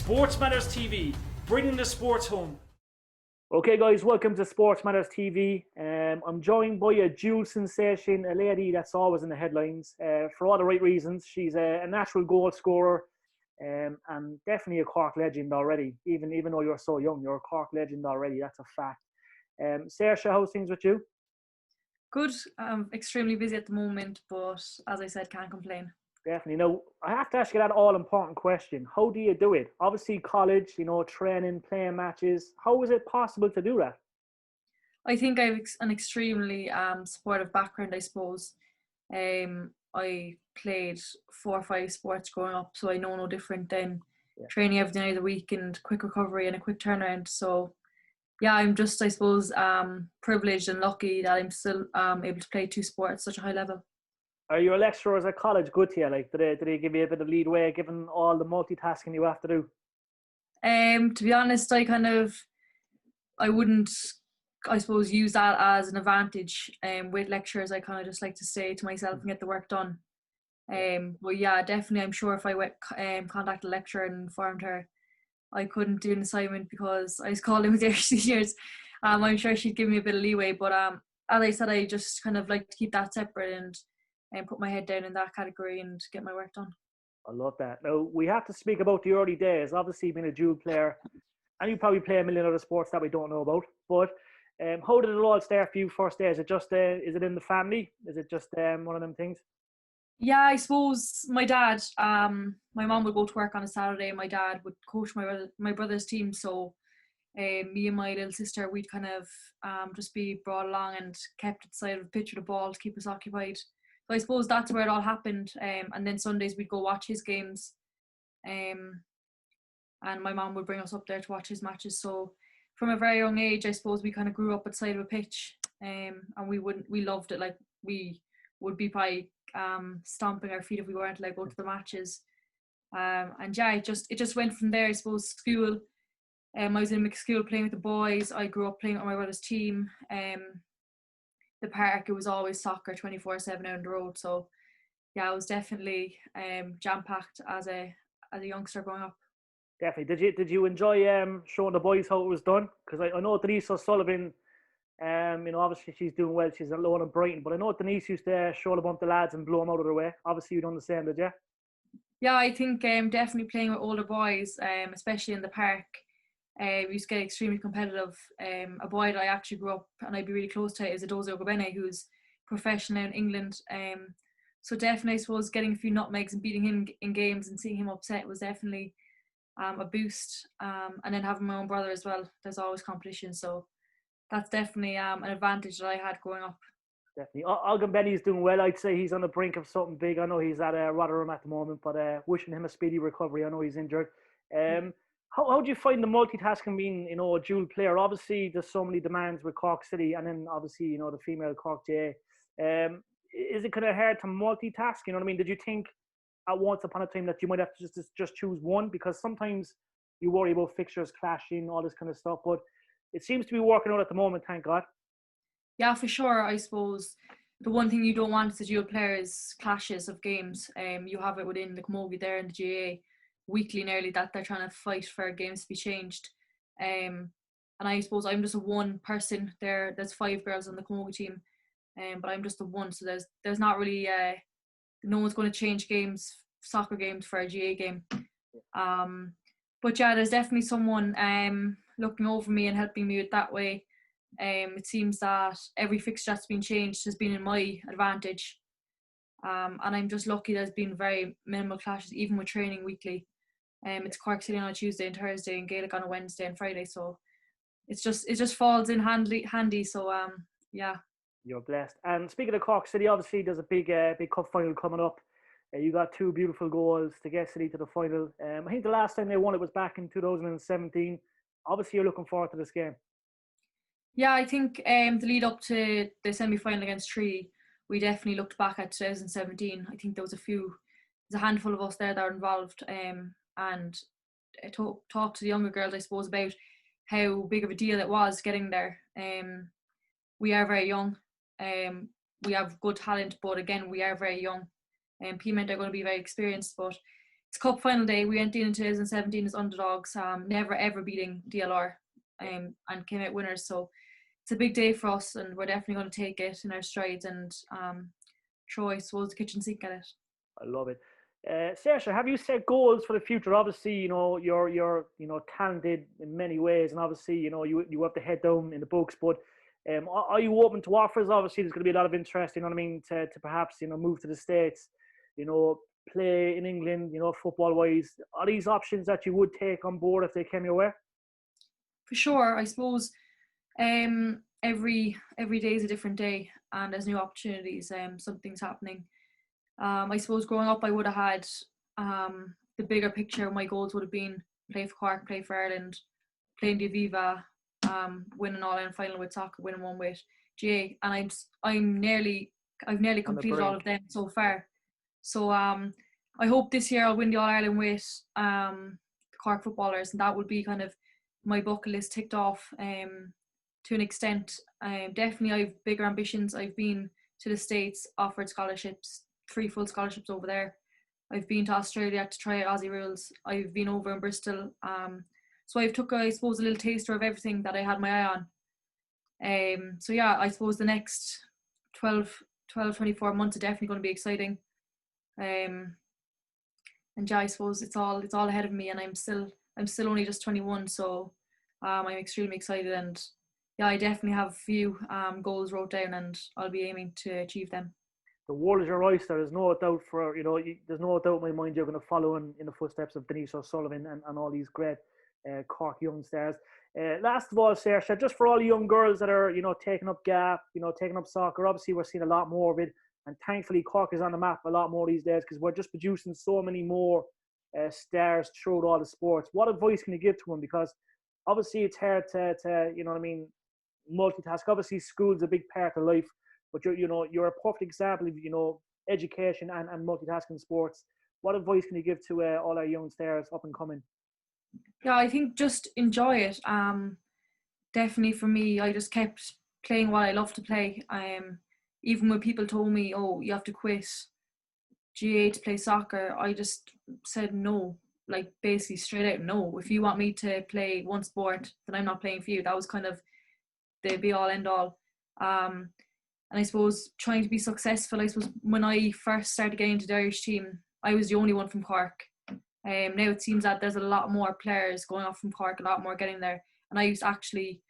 SportsMatters TV, bringing the sports home. Okay guys, welcome to SportsMatters TV. I'm joined by a dual sensation, a lady that's always in the headlines for all the right reasons. She's a natural goal scorer and definitely a Cork legend already. Even though you're so young, you're a Cork legend already, that's a fact. Saoirse, how's things with you? Good. I'm extremely busy at the moment, but as I said, can't complain. Definitely. Now, I have to ask you that all-important question. How do you do it? Obviously, college, training, playing matches. How is it possible to do that? I think I have an extremely supportive background, I suppose. I played 4 or 5 sports growing up, so I know no different than training every day of the week and quick recovery and a quick turnaround. So, yeah, I'm just, I suppose, privileged and lucky that I'm still able to play 2 sports at such a high level. Are your lecturers at college good to you? Like, do they give you a bit of leadway given all the multitasking you have to do? To be honest, I wouldn't, I suppose, use that as an advantage. With lecturers, I kind of just like to stay to myself and get the work done. But yeah, definitely, I'm sure if I went contact a lecturer and informed her I couldn't do an assignment because I was called in with their seniors, I'm sure she'd give me a bit of leeway. But as I said, I just kind of like to keep that separate and put my head down in that category and get my work done. I love that. Now, we have to speak about the early days. Obviously, being a dual player, and you probably play a million other sports that we don't know about. But how did it all start for you first day? Is it just, is it in the family? Is it just one of them things? Yeah, I suppose my dad, my mum would go to work on a Saturday and my dad would coach my brother's team. So me and my little sister, we'd kind of just be brought along and kept at the side of the pitch with the ball to keep us occupied. So I suppose that's where it all happened. And then Sundays we'd go watch his games. And my mum would bring us up there to watch his matches. So from a very young age, I suppose we kind of grew up at the side of a pitch. And we loved it. Like, we would be probably stomping our feet if we weren't allowed to go to the matches. And yeah, it just went from there. I suppose school, I was in mixed school playing with the boys. I grew up playing with my brother's team. The park, it was always soccer 24/7 out on the road. So yeah, I was definitely jam-packed as a youngster growing up. Definitely. Did you enjoy showing the boys how it was done? Because I know Denise O'Sullivan, obviously she's doing well. She's alone in Brighton, but I know Denise used to show them up the lads and blow them out of their way. Obviously, you done the same, did you? Yeah, I think definitely playing with older boys, especially in the park. We used to get extremely competitive. A boy that I actually grew up and I'd be really close to is Adoze Ogbene, who's professional in England. So definitely, I suppose, getting a few nutmegs and beating him in games and seeing him upset was definitely a boost. And then having my own brother as well, there's always competition. So that's definitely an advantage that I had growing up. Definitely. Ogbenny's doing well. I'd say he's on the brink of something big. I know he's at Rotherham at the moment, but wishing him a speedy recovery. I know he's injured. How do you find the multitasking being, a dual player? Obviously, there's so many demands with Cork City, and then obviously, the female Cork GAA. Is it kind of hard to multitask? You know what I mean? Did you think at once upon a time that you might have to just choose one? Because sometimes you worry about fixtures clashing, all this kind of stuff. But it seems to be working out at the moment, thank God. Yeah, for sure. I suppose the one thing you don't want as a dual player is clashes of games. You have it within the Camogie there in the GAA weekly nearly that they're trying to fight for games to be changed. And I suppose I'm just a one person there. There's 5 girls on the Camogie team, but I'm just a one. So there's not really no one's going to change soccer games for a GAA game. But yeah, there's definitely someone looking over me and helping me with that way. It seems that every fixture that's been changed has been in my advantage. And I'm just lucky there's been very minimal clashes, even with training weekly. It's Cork City on a Tuesday and Thursday and Gaelic on a Wednesday and Friday. So it just falls in handy. So yeah. You're blessed. And speaking of Cork City, obviously there's a big cup final coming up. You got 2 beautiful goals to get City to the final. I think the last time they won it was back in 2017. Obviously, you're looking forward to this game. Yeah, I think the lead up to the semi-final against Tree, we definitely looked back at 2017. I think there's a handful of us there that are involved, and I talked to the younger girls, I suppose, about how big of a deal it was getting there. We are very young. We have good talent, but again, we are very young. Piment are going to be very experienced, but it's cup final day. We went in 2017 as underdogs, never ever beating DLR, and came out winners. So it's a big day for us, and we're definitely going to take it in our strides and throw, I suppose, the kitchen sink at it. I love it. Saoirse, have you set goals for the future? Obviously, you're talented in many ways, and obviously, you have the head down in the books. But are you open to offers? Obviously, there's going to be a lot of interest. You know what I mean? To perhaps move to the States. Play in England. Football wise, are these options that you would take on board if they came your way? For sure, I suppose. Every day is a different day, and there's new opportunities. Something's happening. I suppose growing up, I would have had the bigger picture. My goals would have been play for Cork, play for Ireland, play in the Aviva, win an All-Ireland final with soccer, winning one with GAA, and I've nearly completed all of them so far. So I hope this year I'll win the All-Ireland with the Cork Footballers, and that would be kind of my bucket list ticked off to an extent. Definitely I have bigger ambitions. I've been to the States, offered scholarships, 3 full scholarships over there. I've been to Australia to try out Aussie rules. I've been over in Bristol. So I've took, I suppose, a little taster of everything that I had my eye on. So yeah, I suppose the next 24 months are definitely going to be exciting. And yeah, I suppose it's all ahead of me, and I'm still only just 21, so I'm extremely excited, and yeah, I definitely have a few goals wrote down, and I'll be aiming to achieve them. The world is your oyster. There's no doubt there's no doubt in my mind you're going to follow in the footsteps of Denise O'Sullivan and all these great Cork young stars. Last of all, Saoirse, just for all the young girls that are taking up GAA, taking up soccer. Obviously, we're seeing a lot more of it, and thankfully Cork is on the map a lot more these days because we're just producing so many more stars throughout all the sports. What advice can you give to them? Because obviously it's hard to multitask. Obviously, school's a big part of life. But you're a perfect example of education and multitasking sports. What advice can you give to all our young stars up and coming? Yeah, I think just enjoy it. Definitely for me, I just kept playing what I love to play. Even when people told me, "Oh, you have to quit GAA to play soccer," I just said no. Like basically straight out no. If you want me to play one sport, then I'm not playing for you. That was kind of the be all end all. And I suppose trying to be successful, I suppose when I first started getting into the Irish team, I was the only one from Cork. Now it seems that there's a lot more players going off from Cork, a lot more getting there. And I used to actually,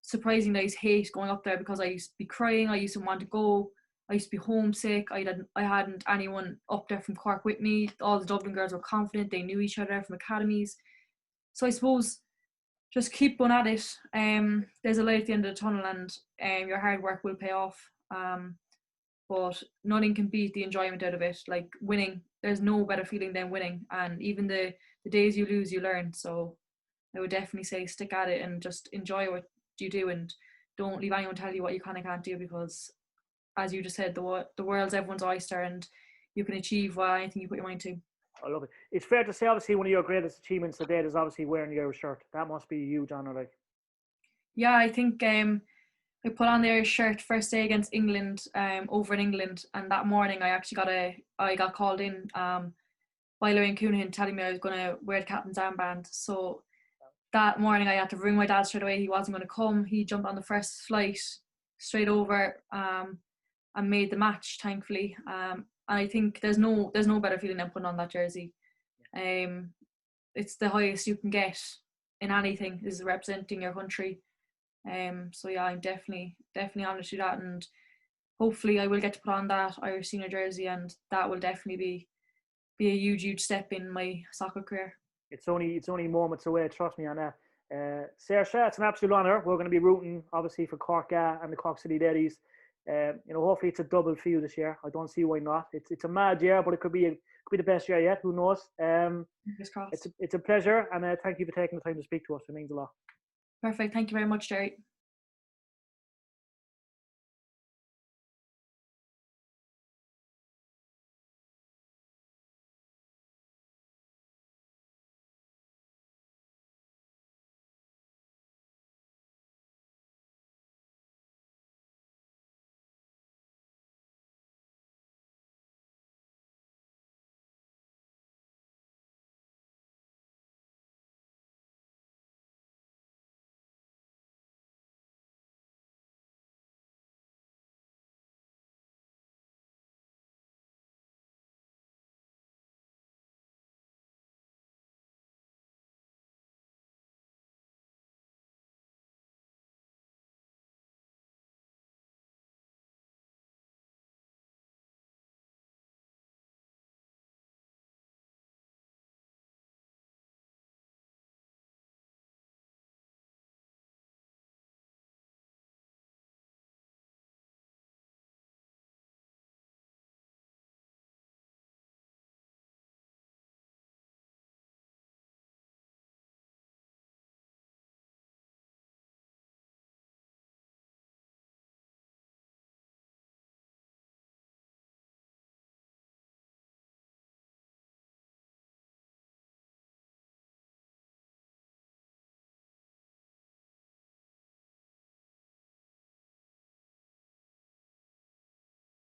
surprisingly, I used to hate going up there because I used to be crying, I used to want to go, I used to be homesick, I hadn't anyone up there from Cork with me. All the Dublin girls were confident, they knew each other from academies. So I suppose just keep going at it. There's a light at the end of the tunnel, and your hard work will pay off. But nothing can beat the enjoyment out of it. Like winning, there's no better feeling than winning. And even the days you lose, you learn. So I would definitely say stick at it and just enjoy what you do, and don't leave anyone tell you what you can and can't do, because as you just said, the world's everyone's oyster, and you can achieve anything you put your mind to. I love it. It's fair to say, obviously, one of your greatest achievements today is obviously wearing the Irish shirt. That must be a huge honour, like. Yeah, I think I put on the Irish shirt first day against England, over in England, and that morning I actually got called in by Lorraine Coonahan telling me I was going to wear the captain's armband. So that morning I had to ring my dad straight away. He wasn't going to come. He jumped on the first flight straight over and made the match, thankfully. And I think there's no better feeling than putting on that jersey. It's the highest you can get in anything, is representing your country. So yeah, I'm definitely honoured to do that, and hopefully I will get to put on that Irish senior jersey, and that will definitely be a huge step in my soccer career. It's only moments away, trust me on that. Saoirse, it's an absolute honour. We're going to be rooting obviously for Cork GAA and the Cork City Ladies. Hopefully it's a double field this year. I don't see why not. It's a mad year, but it could be the best year yet. Who knows? It's a pleasure, and thank you for taking the time to speak to us. It means a lot. Perfect. Thank you very much, Jerry.